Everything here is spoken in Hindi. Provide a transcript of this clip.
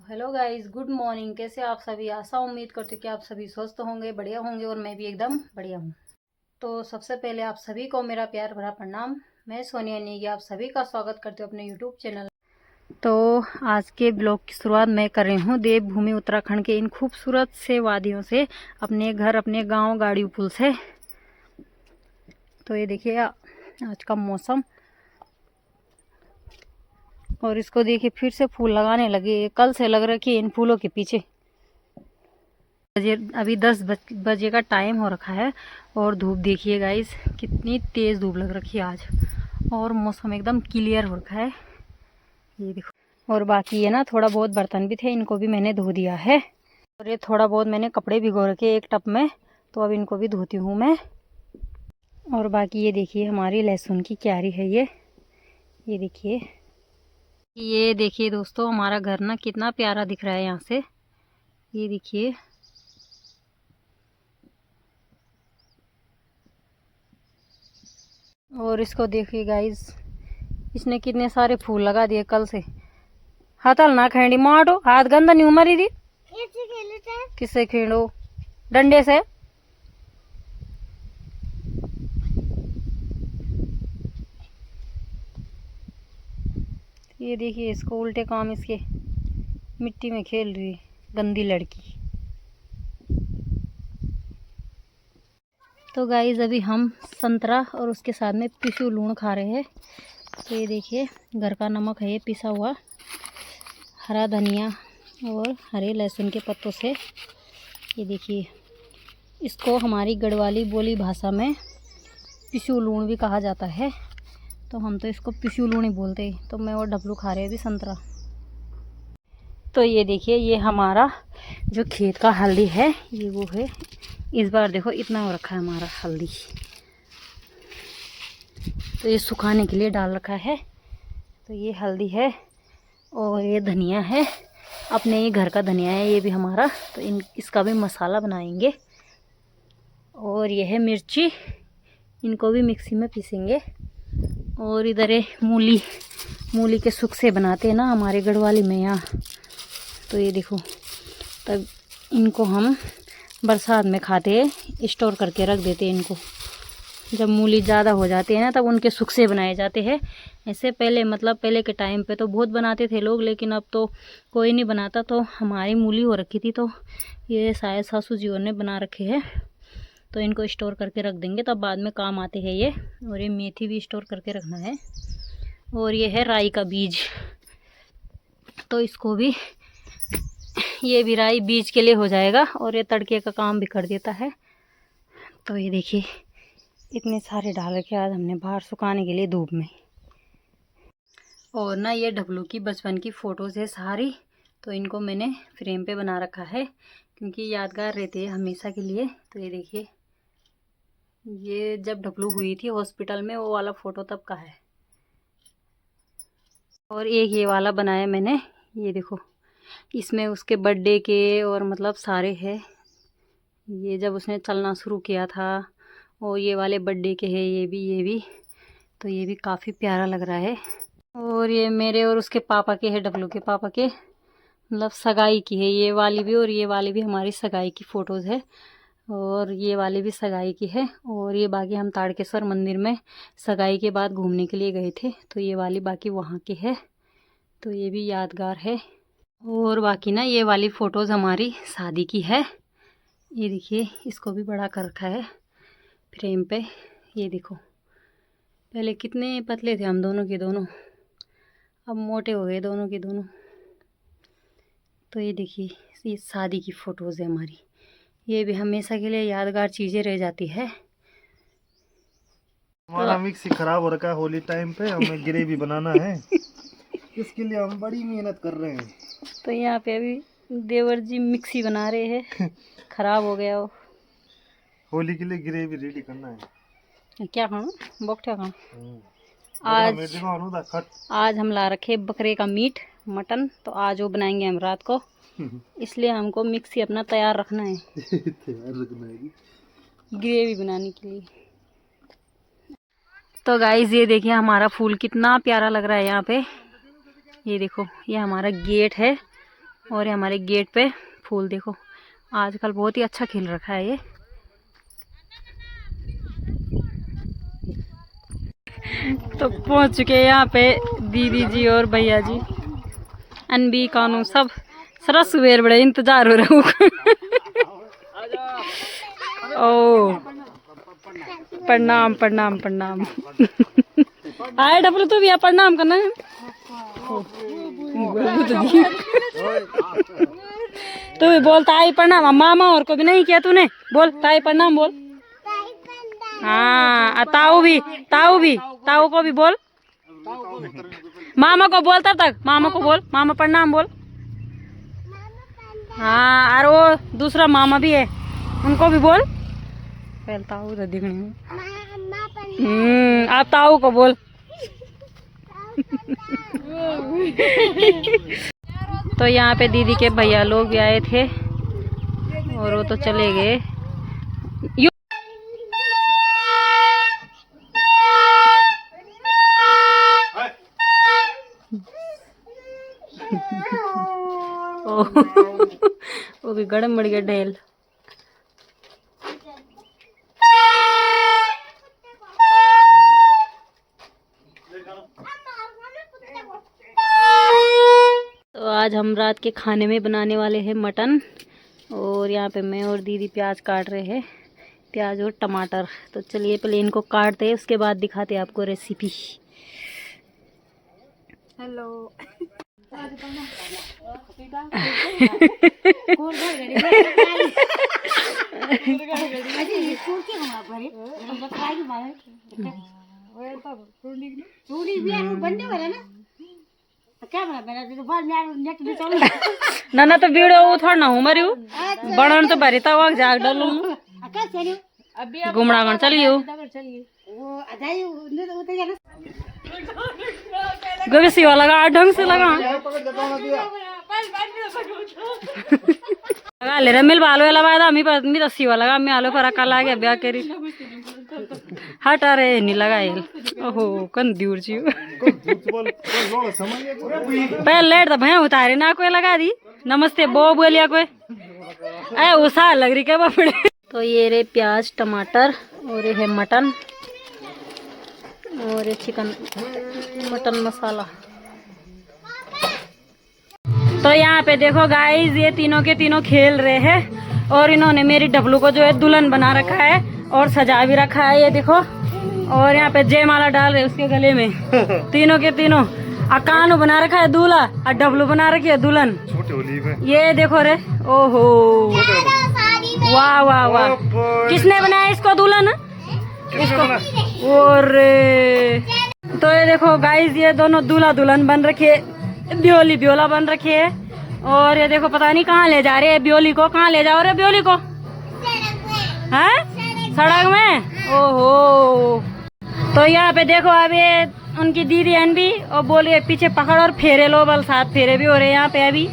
Hello guys, good morning. कैसे आप सभी? आशा उम्मीद करते कि आप सभी स्वस्थ होंगे, बढ़िया होंगे और मैं भी एकदम बढ़िया हूँ। तो सबसे पहले आप सभी को मेरा प्यार भरा प्रणाम। मैं सोनिया नेगी आप सभी का स्वागत करती हूँ अपने यूट्यूब चैनल। तो आज के ब्लॉग की शुरुआत मैं कर रही हूँ देवभूमि उत्तराखंड के इन खूबसूरत से वादियों से, अपने घर, अपने गाँव गाड़ी पुल से। तो ये देखिए आज का मौसम, और इसको देखिए फिर से फूल लगाने लगे। कल से लग रखी है इन फूलों के पीछे। अभी 10 बजे का टाइम हो रखा है और धूप देखिए गाइस, कितनी तेज़ धूप लग रखी है आज, और मौसम एकदम क्लियर हो रखा है। ये देखो, और बाकी ये ना थोड़ा बहुत बर्तन भी थे, इनको भी मैंने धो दिया है। और ये थोड़ा बहुत मैंने कपड़े भिगो रखे एक टब में, तो अब इनको भी धोती हूँ मैं। और बाकी ये देखिए हमारी लहसुन की क्यारी है ये देखिए। ये देखिए दोस्तों, हमारा घर ना कितना प्यारा दिख रहा है यहाँ से। ये देखिए, और इसको देखिए गाइस, इसने कितने सारे फूल लगा दिए कल से। हाथल ना खेड़ी मारो, हाथ गंदा नहीं उमरी दी। किससे खेड़ो? डंडे से। ये देखिए इसको उल्टे काम इसके, मिट्टी में खेल रही है गंदी लड़की। तो गाइस अभी हम संतरा और उसके साथ में पिसू लूण खा रहे हैं। तो ये देखिए घर का नमक है, ये पिसा हुआ हरा धनिया और हरे लहसुन के पत्तों से। ये देखिए, इसको हमारी गढ़वाली बोली भाषा में पिसू लूण भी कहा जाता है, तो हम तो इसको पिसू लूण ही बोलते हैं। तो मैं और डबलू खा रहे हैं अभी संतरा। तो ये देखिए, ये हमारा जो खेत का हल्दी है ये वो है। इस बार देखो इतना हो रखा है हमारा हल्दी, तो ये सुखाने के लिए डाल रखा है। तो ये हल्दी है और ये धनिया है, अपने ही घर का धनिया है ये भी हमारा। तो इसका भी मसाला बनाएंगे। और यह है मिर्ची, इनको भी मिक्सी में पीसेंगे। और इधर है मूली के सुख से बनाते हैं ना हमारे गढ़वाली में यहाँ। तो ये देखो, तब इनको हम बरसात में खाते हैं, स्टोर करके रख देते हैं इनको। जब मूली ज़्यादा हो जाती है ना तब उनके सुख से बनाए जाते हैं। ऐसे पहले पहले के टाइम पे तो बहुत बनाते थे लोग, लेकिन अब तो कोई नहीं बनाता। तो हमारी मूली हो रखी थी, तो ये शायद सासू जी ने बना रखे हैं। तो इनको स्टोर करके रख देंगे, तब बाद में काम आते हैं ये। और ये मेथी भी स्टोर करके रखना है। और ये है राई का बीज, तो इसको भी, ये भी राई बीज के लिए हो जाएगा और ये तड़के का काम भी कर देता है। तो ये देखिए इतने सारे डाल रखे आज हमने बाहर सुखाने के लिए धूप में। और ना ये डब्लू की बचपन की फ़ोटोज़ है सारी, तो इनको मैंने फ्रेम पे बना रखा है क्योंकि यादगार रहते हैं हमेशा के लिए। तो ये देखिए, ये जब डब्लू हुई थी हॉस्पिटल में, वो वाला फ़ोटो तब का है। और एक ये वाला बनाया मैंने, ये देखो, इसमें उसके बर्थडे के और सारे हैं। ये जब उसने चलना शुरू किया था, और ये वाले बर्थडे के हैं ये भी। तो ये भी काफ़ी प्यारा लग रहा है। और ये मेरे और उसके पापा के है, डब्लू के पापा के, सगाई की है ये वाली भी, और ये वाली भी हमारी सगाई की फ़ोटोज़ है। और ये वाली भी सगाई की है। और ये बाकी हम ताड़केश्वर मंदिर में सगाई के बाद घूमने के लिए गए थे, तो ये वाली बाकी वहाँ की है। तो ये भी यादगार है। और बाकी ना ये वाली फ़ोटोज़ हमारी शादी की है। ये देखिए, इसको भी बड़ा कर रखा है फ्रेम पे। ये देखो, पहले कितने पतले थे हम दोनों के दोनों, अब मोटे हो गए दोनों के दोनों। तो ये देखिए, ये शादी की फ़ोटोज़ है हमारी। ये भी हमेशा के लिए यादगार चीज़ें रह जाती है। हमारा मिक्सी खराब हो रखा है, होली टाइम पे हमें ग्रेवी बनाना है, इसके लिए हम बड़ी मेहनत कर रहे हैं। तो यहाँ पे अभी देवर जी मिक्सी बना रहे हैं, खराब हो गया वो। होली के लिए ग्रेवी रेडी करना है। क्या खाना बोक्ठा खाना आज हम ला रखे बकरे का मीट, मटन। तो आज वो बनाएंगे हम रात को, इसलिए हमको मिक्सी अपना तैयार रखना है ग्रेवी बनाने के लिए। तो गाइस ये देखिए हमारा फूल कितना प्यारा लग रहा है यहाँ पे। ये देखो, ये हमारा गेट है और ये हमारे गेट पे फूल देखो, आजकल बहुत ही अच्छा खिल रखा है ये। तो पहुंच चुके हैं यहाँ पे दीदी जी और भैया जी, अनबी कानू सब सरस सुबेर बड़े इंतजार हो रहे हो। ओ प्रणाम प्रणाम प्रणाम। आए डबल तू भी आ, प्रणाम करना है। तू भी बोल ताई प्रणाम, मामा और को भी नहीं किया तूने, बोल ताई प्रणाम बोल। हाँ ताऊ को भी बोल, मामा को बोल, तब तक मामा को बोल, मामा प्रणाम बोल। हाँ और वो दूसरा मामा भी है, उनको भी बोल। पहले ताऊ तो दिखने में, आप ताऊ को बोल। तो यहाँ पे दीदी के भैया लोग भी आए थे और वो तो चले गए। वो भी गड़म बढ़ गया ढेल। तो आज हम रात के खाने में बनाने वाले हैं मटन, और यहाँ पे मैं और दीदी प्याज काट रहे हैं, प्याज और टमाटर। तो चलिए पहले इनको काटते हैं, उसके बाद दिखाते हैं आपको रेसिपी। हेलो ना तो वीडियो वो थोड़ा ना हूँ मरी बनन तो भरी तक जाग डालू घूमना गण चलियो गवसी वाला लगा ढंग से लगा लगा ले मिल बालो वाला वादा मी तो सीवा लगा मैं आलो पर अकल आ गया ब्याह करी हट अरे नहीं लगा ओहो कन दूर जी पहले लेट तो भैया उतारे ना कोई लगा दी नमस्ते बो बोलिया कोई अरे उसा लग रही क्या बापड़े। तो ये रे प्याज टमाटर और ये है मटन और ये चिकन मटन मसाला। तो यहाँ पे देखो गाइस ये तीनों के तीनों खेल रहे हैं और इन्होंने मेरी डबलू को जो है दुल्हन बना रखा है और सजा भी रखा है, ये देखो। और यहाँ पे जयमाला डाल रहे उसके गले में तीनों के तीनों। कानू बना रखा है दूल्हा और डबलू बना रखी है दुल्हन। ये देखो रे, ओहो वाह वाह वाह, किसने बनाया इसको दुल्हन इसको? और तो ये देखो गाइस ये दोनों दूल्हा दुल्हन बन रखे है, ब्योली ब्योला बन रखी है। और ये देखो पता नहीं कहाँ ले जा रहे हैं ब्योली को, कहाँ ले जाओ रे ब्योली को? हैं सड़क में, ओहो। तो यहाँ पे देखो अब ये उनकी दीदी अनबी और बोल रही है पीछे पकड़ और फेरे लो बल, 7 फेरे भी हो रहे हैं यहाँ पे अभी।